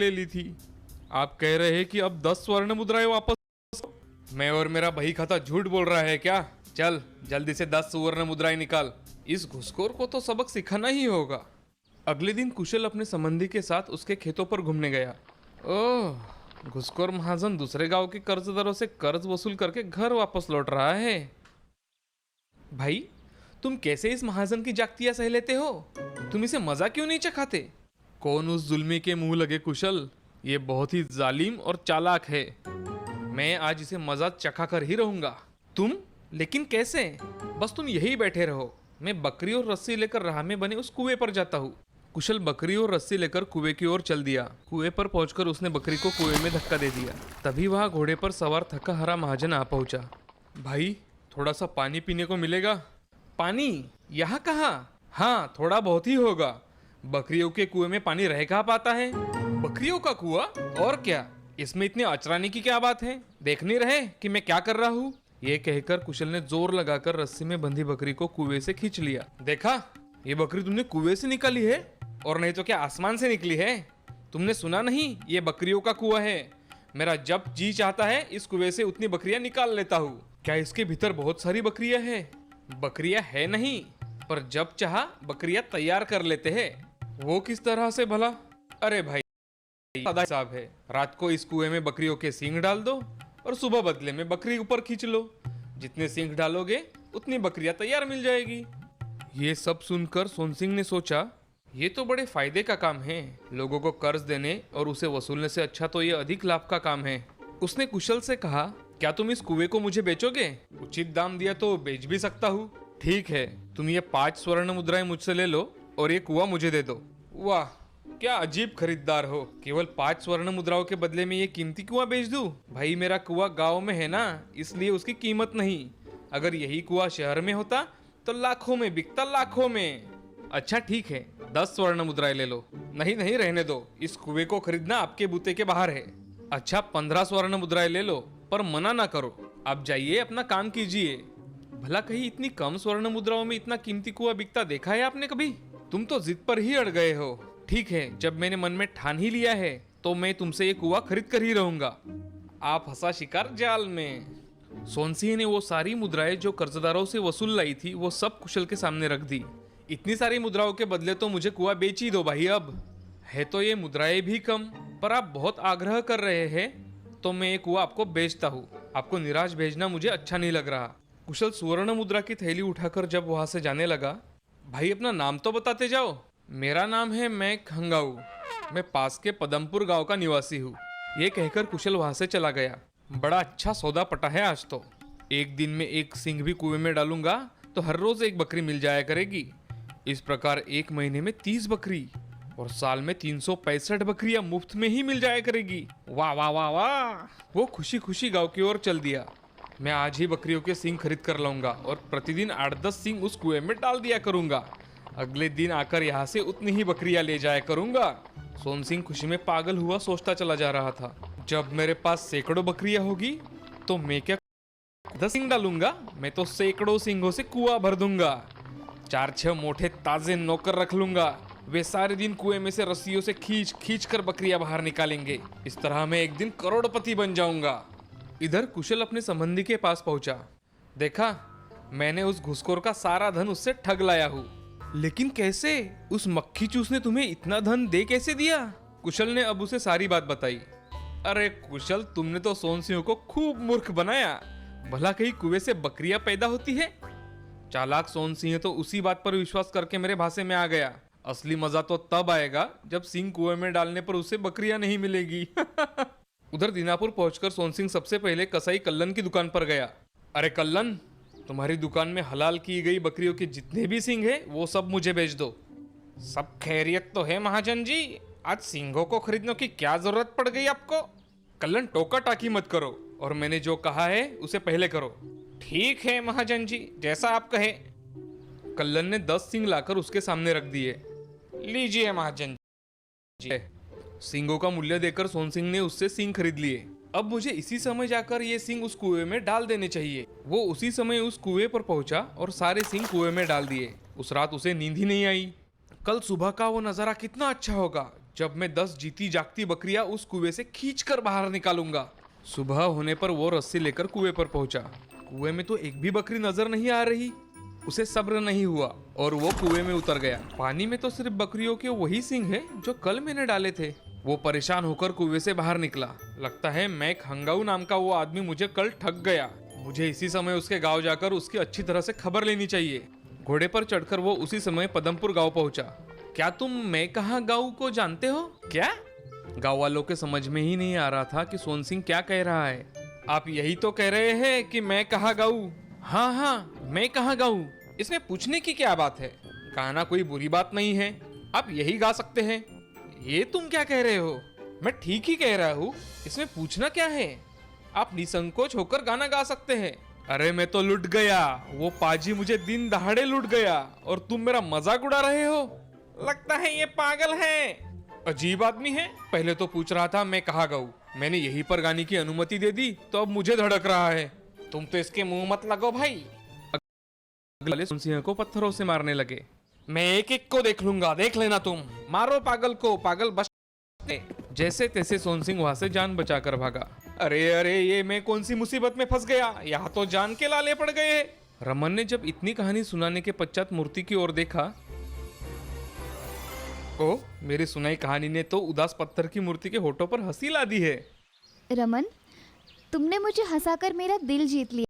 ले ली थी। आप कह रहे हैं कि अब 10 स्वर्ण मुद्राएं वापस। मैं और मेरा बही खाता झूठ बोल रहा है क्या? चल जल्दी से 10 सुवर्ण मुद्राएं निकाल। इस घुसखोर को तो सबक सिखाना ही होगा। अगले दिन कुशल अपने संबंधी के साथ उसके खेतों पर घूमने गया। ओह, घुसखोर महाजन दूसरे गांव के कर्जदारों से कर्ज वसूल करके घर वापस लौट रहा है। भाई, तुम कैसे इस महाजन की जागतियां सह लेते हो? तुम इसे मजा क्यों नहीं चखाते? कौन उस जुल्मी के मुंह लगे कुशल? ये बहुत ही जालिम और चालाक है। मैं आज इसे मजा चखा कर ही रहूंगा। तुम? लेकिन कैसे? बस तुम यही बैठे रहो, मैं बकरी और रस्सी लेकर राह में बने उस कुएं पर जाता हूँ। कुशल बकरी और रस्सी लेकर कुएं की ओर चल दिया। कुएं पर पहुंचकर उसने बकरी को कुएं में धक्का दे दिया। तभी वहां घोड़े पर सवार थका हारा महाजन आ पहुंचा। भाई, थोड़ा सा पानी पीने को मिलेगा? पानी? यहाँ कहाँ? हाँ, थोड़ा बहुत ही होगा। बकरियों के कुएं में पानी रह कहाँ पाता है? बकरियों का कुआं? और क्या, इसमें इतने अचराने की क्या बात है? देख नहीं रहे कि मैं क्या कर रहा हूँ? ये कहकर कुशल ने जोर लगाकर रस्सी में बंधी बकरी को कुएं से खींच लिया। देखा, ये बकरी तुमने कुएं से निकाली है, और नहीं तो क्या आसमान से निकली है? तुमने सुना नहीं, ये बकरियों का कुआं है। मेरा जब जी चाहता है इस कुएं से उतनी बकरियां निकाल लेता हूँ। क्या इसके भीतर बहुत सारी बकरियां हैं? बकरियां है नहीं, पर जब चाहा बकरियां तैयार कर लेते हैं। वो किस तरह से भला? अरे भाई, सादा हिसाब है। रात को इस कुएं में बकरियों के सींग डाल दो और सुबह बदले में बकरी ऊपर खींच लो। जितने सींग डालोगे उतनी बकरियां तैयार मिल जाएगी। ये सब सुनकर सोन सिंह ने सोचा, ये तो बड़े फायदे का काम है। लोगों को कर्ज देने और उसे वसूलने से अच्छा तो ये अधिक लाभ का काम है। उसने कुशल से कहा, क्या तुम इस कुएं को मुझे बेचोगे? उचित दाम दिया तो बेच भी सकता हूँ। ठीक है, तुम ये 5 स्वर्ण मुद्राएं मुझसे ले लो और ये कुआं मुझे दे दो। वाह, क्या अजीब खरीदार हो। केवल 5 स्वर्ण मुद्राओं के बदले में ये कीमती कुआं बेच दूं? भाई, मेरा कुआं गांव में है ना, इसलिए उसकी कीमत नहीं। अगर यही कुआं शहर में होता तो लाखों में बिकता, लाखों में। अच्छा ठीक है, 10 स्वर्ण मुद्राएं ले लो। नहीं नहीं, रहने दो, इस कुएं को खरीदना आपके बूते के बाहर है। अच्छा, 15 स्वर्ण मुद्राएं ले लो, पर मना ना करो। आप जाइए, अपना काम कीजिए। भला कहीं इतनी कम स्वर्ण मुद्राओं में इतना कीमती कुआं बिकता देखा है आपने कभी? तुम तो जिद पर ही अड़ गए हो। ठीक है, जब मैंने मन में ठान ही लिया है तो मैं तुमसे ये कुआं खरीद कर ही रहूंगा। आप फंसा शिकार जाल में। सोनसिंह ने वो सारी मुद्राएं जो कर्जदारों से वसूल लाई थी वो सब कुशल के सामने रख दी। इतनी सारी मुद्राओं के बदले तो मुझे कुआं बेच ही दो भाई। अब है तो ये मुद्राएं भी कम, पर आप बहुत आग्रह कर रहे हैं तो मैं ये कुआं आपको बेचता हूँ। आपको निराश भेजना मुझे अच्छा नहीं लग रहा। कुशल सुवर्ण मुद्रा की थैली उठाकर जब वहां से जाने लगा, भाई अपना नाम तो बताते जाओ। मेरा नाम है मैक हंगाऊ, मैं पास के पदमपुर गांव का निवासी हूँ। ये कहकर कुशल वहां से चला गया। बड़ा अच्छा सौदा पटा है आज तो। एक दिन में एक सिंह भी कुएं में डालूंगा तो हर रोज एक बकरी मिल जाया करेगी। इस प्रकार एक महीने में 30 बकरी और साल में 365 बकरियां मुफ्त में ही मिल जाया करेगी। वाह वाह वाह वाह। वो खुशी खुशी गांव की ओर चल दिया। मैं आज ही बकरियों के सींग खरीद कर लाऊंगा और प्रतिदिन 8-10 सींग उस कुएं में डाल दिया करूंगा। अगले दिन आकर यहाँ से उतनी ही बकरियां ले जाया करूंगा। सोन सिंह खुशी में पागल हुआ सोचता चला जा रहा था, जब मेरे पास सैकड़ों बकरियां होगी तो मैं क्या 10 सींग डालूंगा? मैं तो सैकड़ों सींगों से कुआं भर दूंगा। 4-6 मोटे ताजे नौकर रख लूंगा। वे सारे दिन कुएं में से रस्सियों से खींच खींच कर बकरियां बाहर निकालेंगे। इस तरह मैं एक दिन करोड़पति बन जाऊंगा। इधर कुशल अपने संबंधी के पास पहुंचा। देखा, मैंने उस घुसखोर का सारा धन उससे ठग लाया हूँ। लेकिन कैसे? उस मक्खी चूस ने तुम्हें इतना धन दे कैसे दिया? कुशल ने अब उसे सारी बात बताई। अरे कुशल, तुमने तो सोन सिंह को खूब मूर्ख बनाया। भला कहीं कुएं से बकरियां पैदा होती है? चालाक सोन सिंह तो उसी बात पर विश्वास करके मेरे भाषे में आ गया। असली मजा तो तब आएगा जब सिंह कुएं में डालने पर उसे बकरियां नहीं मिलेगी। उधर दीनापुर पहुंचकर सोन सिंह सबसे पहले कसाई कल्लन की दुकान पर गया। अरे कल्लन, तुम्हारी दुकान में हलाल की गई बकरियों के जितने भी सींग हैं वो सब मुझे बेच दो। सब खैरियत तो है महाजन जी, आज सींगों को खरीदने की क्या जरूरत पड़ गई आपको? कल्लन, टोका टाकी मत करो और मैंने जो कहा है उसे पहले करो। ठीक है महाजन जी, जैसा आप कहे। कल्लन ने 10 सींग लाकर उसके सामने रख दिए। लीजिए महाजन जी। सींगों का मूल्य देकर सोन सिंह ने उससे सींग खरीद लिए। अब मुझे इसी समय जाकर ये सींग उस कुएं में डाल देने चाहिए। वो उसी समय उस कुएं पर पहुंचा और सारे सींग कुएं में डाल दिए। उस रात उसे नींद ही नहीं आई। कल सुबह का वो नजारा कितना अच्छा होगा जब मैं 10 जीती जागती बकरियां उस कुएं से खींचकर बाहर निकालूंगा। सुबह होने पर वो रस्सी लेकर कुएं पर पहुंचा। कुएं में तो एक भी बकरी नजर नहीं आ रही। उसे सब्र नहीं हुआ और वो कुएं में उतर गया। पानी में तो सिर्फ बकरियों के वही सींग है जो कल मैंने डाले थे। वो परेशान होकर कुएं से बाहर निकला। लगता है मैक हंगाऊ नाम का वो आदमी मुझे कल ठग गया। मुझे इसी समय उसके गांव जाकर उसकी अच्छी तरह से खबर लेनी चाहिए। घोड़े पर चढ़कर वो उसी समय पदमपुर गांव पहुंचा। क्या तुम मैं कहा गांव को जानते हो क्या? गांव वालों के समझ में ही नहीं आ रहा था कि सोन सिंह क्या कह रहा है। आप यही तो कह रहे हैं कि मैं कहा गाऊं? हाँ हाँ, मैं कहा गाऊं। इसमें पूछने की क्या बात है? गाना कोई बुरी बात नहीं है, आप यही गा सकते हैं। ये तुम क्या कह रहे हो? मैं ठीक ही कह रहा हूँ, इसमें पूछना क्या है? आप निसंकोच होकर गाना गा सकते हैं। अरे मैं तो लुट गया, वो पाजी मुझे दिन दहाड़े लुट गया और तुम मेरा मजाक उड़ा रहे हो। लगता है ये पागल है, अजीब आदमी है। पहले तो पूछ रहा था मैं कहा गाऊं, मैंने यहीं पर गाने की अनुमति दे दी तो अब मुझे धड़क रहा है। तुम तो इसके मुंह मत लगो भाई। अगले सोन सिंह को पत्थरों से मारने लगे। मैं एक एक को देख लूंगा, देख लेना तुम। मारो पागल को, पागल बच। जैसे तैसे सोन सिंह वहां से जान बचाकर भागा। अरे अरे, ये मैं कौन सी मुसीबत में फंस गया, यहाँ तो जान के लाले पड़ गए। रमन ने जब इतनी कहानी सुनाने के पश्चात मूर्ति की ओर देखा। ओ, मेरी सुनाई कहानी ने तो उदास पत्थर की मूर्ति के होठों पर हंसी ला दी है। रमन, तुमने मुझे हंसाकर मेरा दिल जीत लिया।